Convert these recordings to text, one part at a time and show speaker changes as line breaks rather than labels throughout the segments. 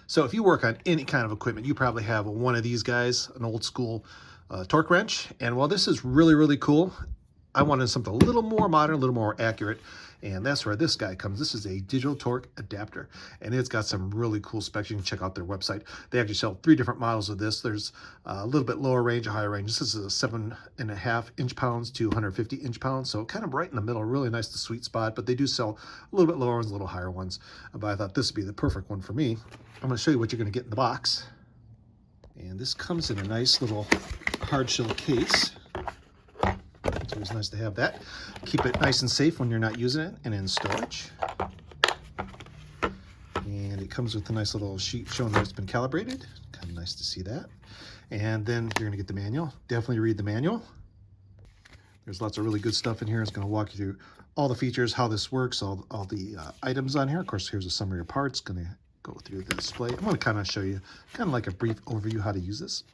So if you work on any kind of equipment, you probably have one of these guys, an old school torque wrench. And while this is really, really cool, I wanted something a little more modern, a little more accurate. And that's where this guy comes. This is a digital torque adapter, and it's got some really cool specs. You can check out their website. They actually sell 3 different models of this. There's a little bit lower range, a higher range. This is a 7.5 inch-pounds to 150 inch-pounds, so kind of right in the middle, really nice, the sweet spot. But they do sell a little bit lower ones, a little higher ones. But I thought this would be the perfect one for me. I'm going to show you what you're going to get in the box. And this comes in a nice little hard shell case. It's always nice to have that. Keep it nice and safe when you're not using it and in storage. And it comes with a nice little sheet showing that it's been calibrated. Kind of nice to see that. And then you're going to get the manual. Definitely read the manual. There's lots of really good stuff in here. It's going to walk you through all the features, how this works, all the items on here. Of course, here's a summary of parts. Going to go through the display. I'm going to kind of show you kind of like a brief overview how to use this.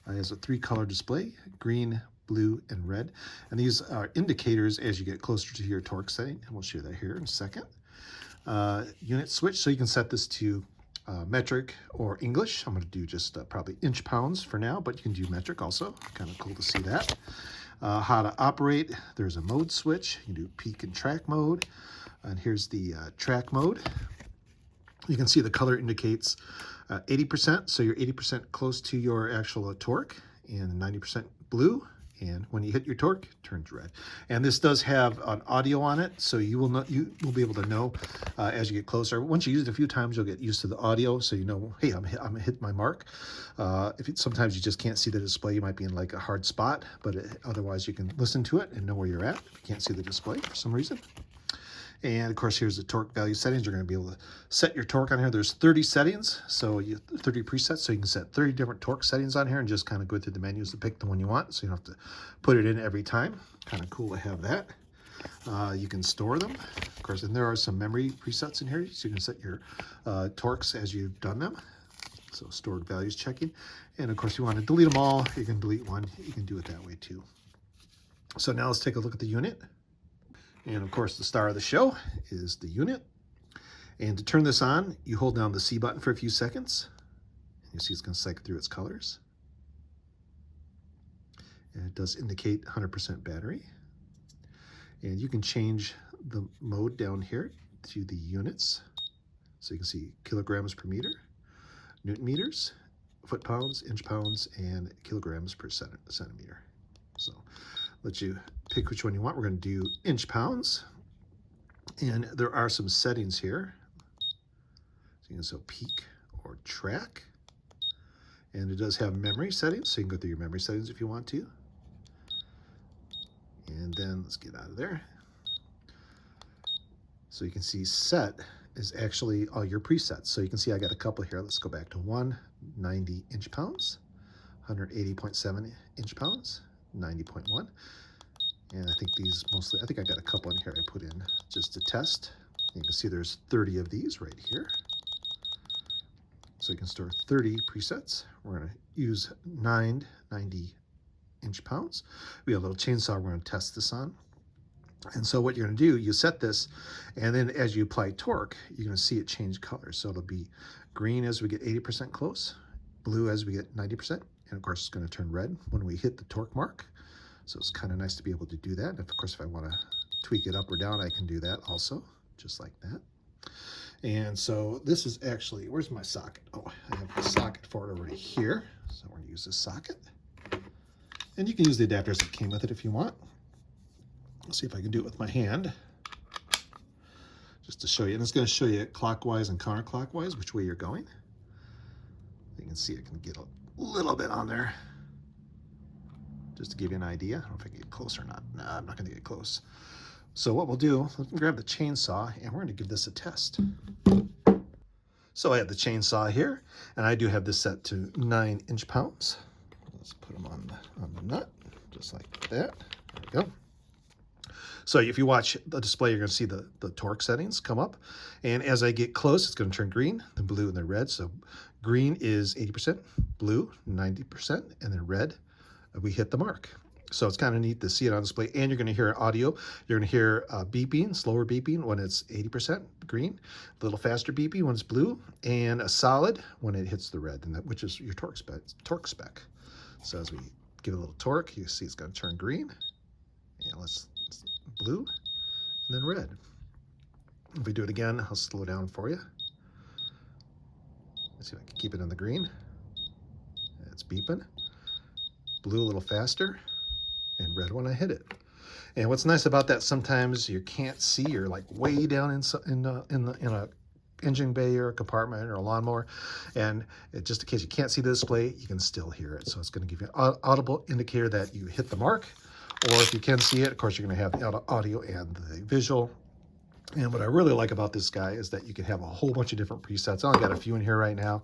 It has a 3-color display, green, blue, and red. And these are indicators as you get closer to your torque setting. And we'll show you that here in a second. Unit switch, so you can set this to metric or English. I'm going to do just probably inch-pounds for now, but you can do metric also. Kind of cool to see that. How to operate. There's a mode switch. You can do peak and track mode. And here's the track mode. You can see the color indicates 80%, so you're 80% close to your actual torque, and 90% blue. And when you hit your torque, it turns red. And this does have an audio on it, so you will be able to know as you get closer. Once you use it a few times, you'll get used to the audio, so you know, hey, I'm hit my mark. Sometimes you just can't see the display, you might be in like a hard spot, but otherwise you can listen to it and know where you're at if you can't see the display for some reason. And of course, here's the torque value settings. You're going to be able to set your torque on here. There's 30 settings, so 30 presets, so you can set 30 different torque settings on here and just kind of go through the menus to pick the one you want, so you don't have to put it in every time. Kind of cool to have that. You can store them, of course, and there are some memory presets in here, so you can set your torques as you've done them. So stored values checking. And of course, you want to delete them all. You can delete one. You can do it that way too. So now let's take a look at the unit. And of course, the star of the show is the unit. And to turn this on, you hold down the C button for a few seconds. And you see it's going to cycle through its colors. And it does indicate 100% battery. And you can change the mode down here to the units. So you can see kilograms per meter, Newton meters, foot pounds, inch pounds, and kilograms per centimeter. So let you pick which one you want. We're going to do inch pounds, and there are some settings here. So you can so peak or track, and it does have memory settings, so you can go through your memory settings if you want to. And then let's get out of there. So you can see set is actually all your presets. So you can see I got a couple here. Let's go back to 190 inch pounds, 180.7 inch pounds, 90.1. And I think these mostly, I think I got a couple in here I put in just to test. You can see there's 30 of these right here. So you can store 30 presets. We're going to use 990 inch pounds. We have a little chainsaw we're going to test this on. And so what you're going to do, you set this, and then as you apply torque, you're going to see it change colors. So it'll be green as we get 80% close, blue as we get 90%, and of course it's going to turn red when we hit the torque mark. So it's kind of nice to be able to do that. And of course, if I want to tweak it up or down, I can do that also, just like that. And so this is actually, where's my socket? Oh, I have the socket for it over here. So we're going to use this socket. And you can use the adapters that came with it if you want. Let's see if I can do it with my hand, just to show you. And it's going to show you clockwise and counterclockwise, which way you're going. You can see I can get a little bit on there, just to give you an idea. I don't know if I can get close or not. No, I'm not going to get close. So what we'll do, let's grab the chainsaw, and we're going to give this a test. So I have the chainsaw here, and I do have this set to 9 inch pounds. Let's put them on the nut, just like that. There we go. So if you watch the display, you're going to see the torque settings come up. And as I get close, it's going to turn green, then blue, and then red. So green is 80%, blue 90%, and then red, we hit the mark. So it's kind of neat to see it on display, and you're going to hear audio. You're going to hear beeping, slower beeping when it's 80% green, a little faster beeping when it's blue, and a solid when it hits the red, and which is your torque spec. So as we give it a little torque, you see it's going to turn green, and let's blue, and then red. If we do it again, I'll slow down for you. Let's see if I can keep it in the green. It's beeping. Blue a little faster, and red when I hit it. And what's nice about that, sometimes you can't see, you're like way down in a engine bay or a compartment or a lawnmower, and just in case you can't see the display, you can still hear it. So it's going to give you an audible indicator that you hit the mark, or if you can see it, of course, you're going to have the audio and the visual. And what I really like about this guy is that you can have a whole bunch of different presets. I only got a few in here right now,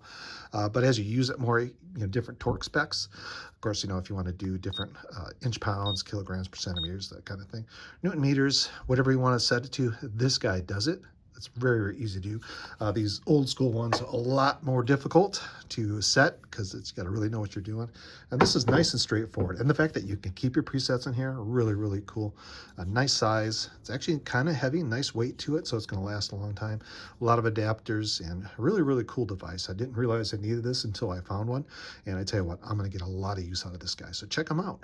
but as you use it more, different torque specs. Of course, if you want to do different inch pounds, kilograms per centimeters, that kind of thing. Newton meters, whatever you want to set it to, this guy does it. It's very, very easy to do. These old school ones are a lot more difficult to set because it's got to really know what you're doing. And this is nice and straightforward. And the fact that you can keep your presets in here, really, really cool. A nice size. It's actually kind of heavy, nice weight to it, so it's going to last a long time. A lot of adapters, and a really, really cool device. I didn't realize I needed this until I found one. And I tell you what, I'm going to get a lot of use out of this guy. So check them out.